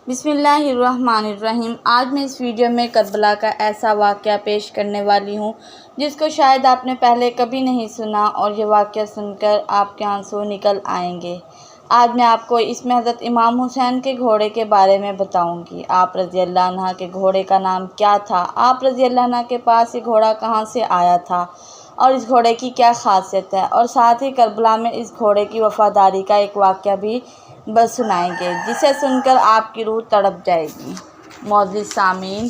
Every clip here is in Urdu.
بسم اللہ الرحمن الرحیم۔ آج میں اس ویڈیو میں کربلا کا ایسا واقعہ پیش کرنے والی ہوں جس کو شاید آپ نے پہلے کبھی نہیں سنا، اور یہ واقعہ سن کر آپ کے آنسو نکل آئیں گے۔ آج میں آپ کو اس میں حضرت امام حسین کے گھوڑے کے بارے میں بتاؤں گی۔ آپ رضی اللہ عنہ کے گھوڑے کا نام کیا تھا، آپ رضی اللہ عنہ کے پاس یہ گھوڑا کہاں سے آیا تھا، اور اس گھوڑے کی کیا خاصیت ہے، اور ساتھ ہی کربلا میں اس گھوڑے کی وفاداری کا ایک واقعہ بھی بس سنائیں گے جسے سن کر آپ کی روح تڑپ جائے گی۔ معزز سامعین،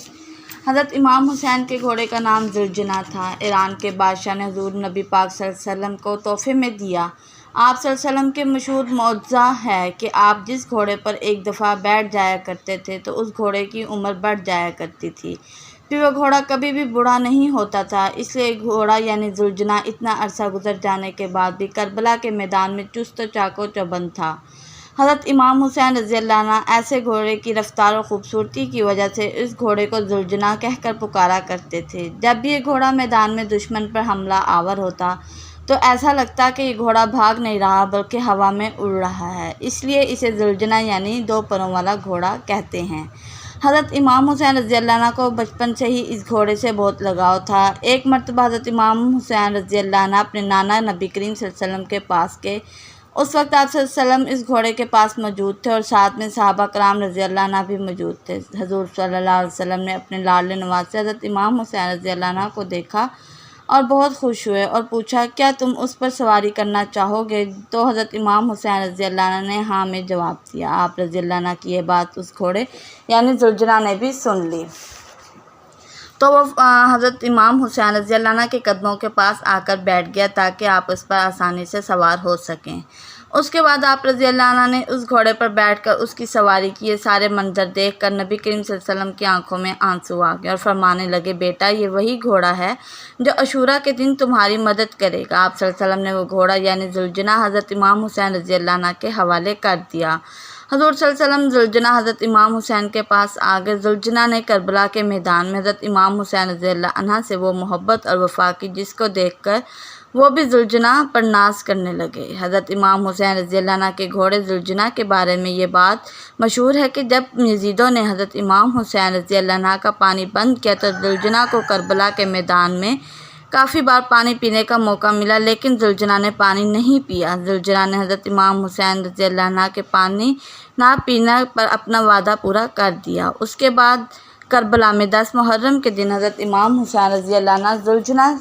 حضرت امام حسین کے گھوڑے کا نام ذوالجناح تھا۔ ایران کے بادشاہ نے حضور نبی پاک صلی اللہ علیہ وسلم کو تحفے میں دیا۔ آپ صلی اللہ علیہ وسلم کے مشہور معجزہ ہے کہ آپ جس گھوڑے پر ایک دفعہ بیٹھ جایا کرتے تھے تو اس گھوڑے کی عمر بڑھ جایا کرتی تھی، پھر وہ گھوڑا کبھی بھی بوڑھا نہیں ہوتا تھا۔ اس لیے گھوڑا یعنی ذوالجناح اتنا عرصہ گزر جانے کے بعد بھی کربلا کے میدان میں چست و چاق و چوبند تھا۔ حضرت امام حسین رضی اللہ عنہ ایسے گھوڑے کی رفتار اور خوبصورتی کی وجہ سے اس گھوڑے کو ذوالجناح کہہ کر پکارا کرتے تھے۔ جب بھی یہ گھوڑا میدان میں دشمن پر حملہ آور ہوتا تو ایسا لگتا کہ یہ گھوڑا بھاگ نہیں رہا بلکہ ہوا میں اڑ رہا ہے، اس لیے اسے ذوالجناح یعنی دو پروں والا گھوڑا کہتے ہیں۔ حضرت امام حسین رضی اللہ عنہ کو بچپن سے ہی اس گھوڑے سے بہت لگاؤ تھا۔ ایک مرتبہ حضرت امام حسین رضی اللہ عنہ اپنے نانا نبی کریم صلی اللہ علیہ وسلم کے پاس گئے۔ اس وقت آپ صلی اللہ علیہ وسلم اس گھوڑے کے پاس موجود تھے اور ساتھ میں صحابہ کرام رضی اللہ عنہ بھی موجود تھے۔ حضور صلی اللہ علیہ وسلم نے اپنے لاڈلے نواز سے حضرت امام حسین رضی اللہ عنہ کو دیکھا اور بہت خوش ہوئے اور پوچھا، کیا تم اس پر سواری کرنا چاہو گے؟ تو حضرت امام حسین رضی اللہ عنہ نے ہاں میں جواب دیا۔ آپ رضی اللہ عنہ کی یہ بات اس گھوڑے یعنی ذوالجناح نے بھی سن لی تو وہ حضرت امام حسین رضی اللہ عنہ کے قدموں کے پاس آ کر بیٹھ گیا تاکہ آپ اس پر آسانی سے سوار ہو سکیں۔ اس کے بعد آپ رضی اللہ عنہ نے اس گھوڑے پر بیٹھ کر اس کی سواری کی۔ یہ سارے منظر دیکھ کر نبی کریم صلی اللہ علیہ وسلم کی آنکھوں میں آنسو آ گئے اور فرمانے لگے، بیٹا یہ وہی گھوڑا ہے جو عاشوراء کے دن تمہاری مدد کرے گا۔ آپ صلی اللہ علیہ وسلم نے وہ گھوڑا یعنی ذوالجناح حضرت امام حسین رضی اللہ عنہ کے حوالے کر دیا۔ حضور صلی اللہ علیہ وسلم ذوالجناح حضرت امام حسین کے پاس آ گئے۔ ذوالجناح نے کربلا کے میدان میں حضرت امام حسین رضی اللہ عنہ سے وہ محبت اور وفا کی جس کو دیکھ کر وہ بھی ذوالجناح پر ناز کرنے لگے۔ حضرت امام حسین رضی اللہ عنہ کے گھوڑے ذوالجناح کے بارے میں یہ بات مشہور ہے کہ جب یزیدوں نے حضرت امام حسین رضی اللہ عنہ کا پانی بند کیا تو ذوالجناح کو کربلا کے میدان میں کافی بار پانی پینے کا موقع ملا، لیکن ذوالجناح نے پانی نہیں پیا۔ ذوالجناح نے حضرت امام حسین رضی اللہ عنہ کے پانی نہ پینے پر اپنا وعدہ پورا کر دیا۔ اس کے بعد کربلا میں 10 محرم کے دن حضرت امام حسین رضی اللہ عنہ ذوالجناح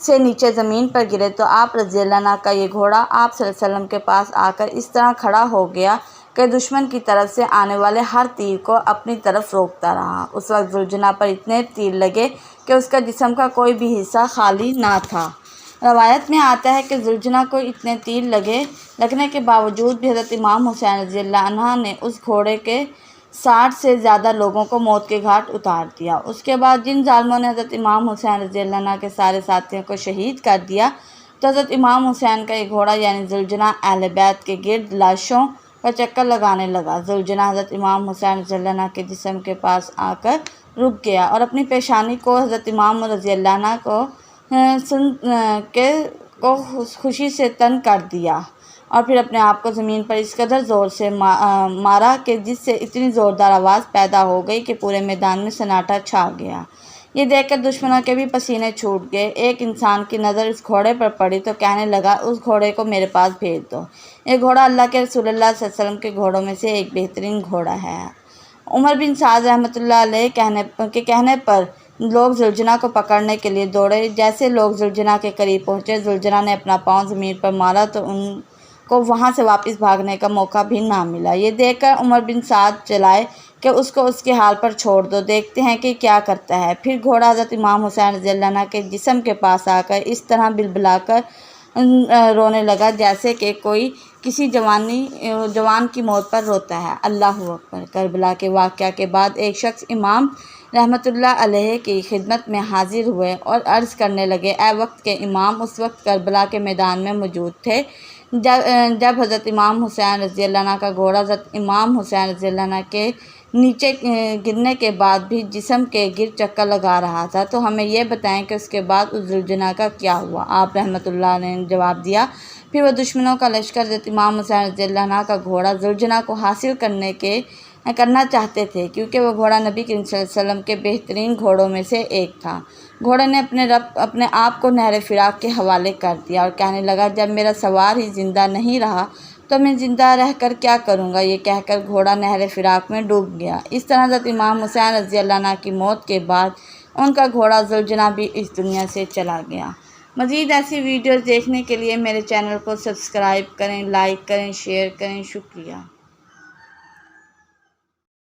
سے نیچے زمین پر گرے تو آپ رضی اللہ عنہ کا یہ گھوڑا آپ صلی اللہ علیہ وسلم کے پاس آ کر اس طرح کھڑا ہو گیا کہ دشمن کی طرف سے آنے والے ہر تیر کو اپنی طرف روکتا رہا۔ اس وقت ذوالجناح پر اتنے تیر لگے کہ اس کا جسم کا کوئی بھی حصہ خالی نہ تھا۔ روایت میں آتا ہے کہ ذوالجناح کو اتنے تیر لگنے کے باوجود بھی حضرت امام حسین رضی اللہ عنہ نے اس گھوڑے کے 60 سے زیادہ لوگوں کو موت کے گھاٹ اتار دیا۔ اس کے بعد جن ظالموں نے حضرت امام حسین رضی اللہ عنہ کے سارے ساتھیوں کو شہید کر دیا تو حضرت امام حسین کا یہ گھوڑا یعنی ذوالجناح اہل بیت کے گرد لاشوں کا چکر لگانے لگا۔ ذوالجناح حضرت امام حسین رضی اللہ عنہ کے جسم کے پاس آ کر رک گیا اور اپنی پیشانی کو حضرت امام رضی اللہ عنہ کو خوشی سے تن کر دیا اور پھر اپنے آپ کو زمین پر اس قدر زور سے مارا کہ جس سے اتنی زوردار آواز پیدا ہو گئی کہ پورے میدان میں سناٹا چھا گیا۔ یہ دیکھ کر دشمنوں کے بھی پسینے چھوٹ گئے۔ ایک انسان کی نظر اس گھوڑے پر پڑی تو کہنے لگا، اس گھوڑے کو میرے پاس بھیج دو۔ یہ گھوڑا اللہ کے رسول اللہ صلی اللہ علیہ وسلم کے گھوڑوں میں سے ایک بہترین گھوڑا ہے۔ عمر بن سعد رحمۃ اللہ علیہ کے کہنے پر لوگ ذوالجناح کو پکڑنے کے لیے دوڑے۔ جیسے لوگ ذوالجناح کے قریب پہنچے، ذوالجناح نے اپنا پاؤں زمین پر مارا تو ان کو وہاں سے واپس بھاگنے کا موقع بھی نہ ملا۔ یہ دیکھ کر عمر بن سعد چلائے کہ اس کو اس کے حال پر چھوڑ دو، دیکھتے ہیں کہ کیا کرتا ہے۔ پھر گھوڑا حضرت امام حسین رضی اللہ عنہ کے جسم کے پاس آ کر اس طرح بلبلا کر رونے لگا جیسے کہ کوئی کسی جوان کی موت پر روتا ہے۔ اللہ اکبر۔ کربلا کے واقعہ کے بعد ایک شخص امام رحمۃ اللہ علیہ کی خدمت میں حاضر ہوئے اور عرض کرنے لگے، اے وقت کے امام، اس وقت کربلا کے میدان میں موجود تھے جب حضرت امام حسین رضی اللہ عنہ کا گھوڑا حضرت امام حسین رضی اللہ عنہ کے نیچے گرنے کے بعد بھی جسم کے گرد چکر لگا رہا تھا، تو ہمیں یہ بتائیں کہ اس کے بعد اس ذوالجناح کا کیا ہوا؟ آپ رحمۃ اللہ نے جواب دیا، پھر وہ دشمنوں کا لشکر حضرت امام حسین رضی اللہ عنہ کا گھوڑا ذوالجناح کو حاصل کرنے کے کرنا چاہتے تھے، کیونکہ وہ گھوڑا نبی کریم صلی اللہ علیہ وسلم کے بہترین گھوڑوں میں سے ایک تھا۔ گھوڑے نے اپنے آپ کو نہر فراق کے حوالے کر دیا اور کہنے لگا، جب میرا سوار ہی زندہ نہیں رہا تو میں زندہ رہ کر کیا کروں گا؟ یہ کہہ کر گھوڑا نہر فراق میں ڈوب گیا۔ اس طرح حضرت امام حسین رضی اللہ عنہ کی موت کے بعد ان کا گھوڑا ذوالجناح بھی اس دنیا سے چلا گیا۔ مزید ایسی ویڈیوز دیکھنے کے لیے میرے چینل کو سبسکرائب کریں، لائک کریں، شیئر کریں۔ شکریہ۔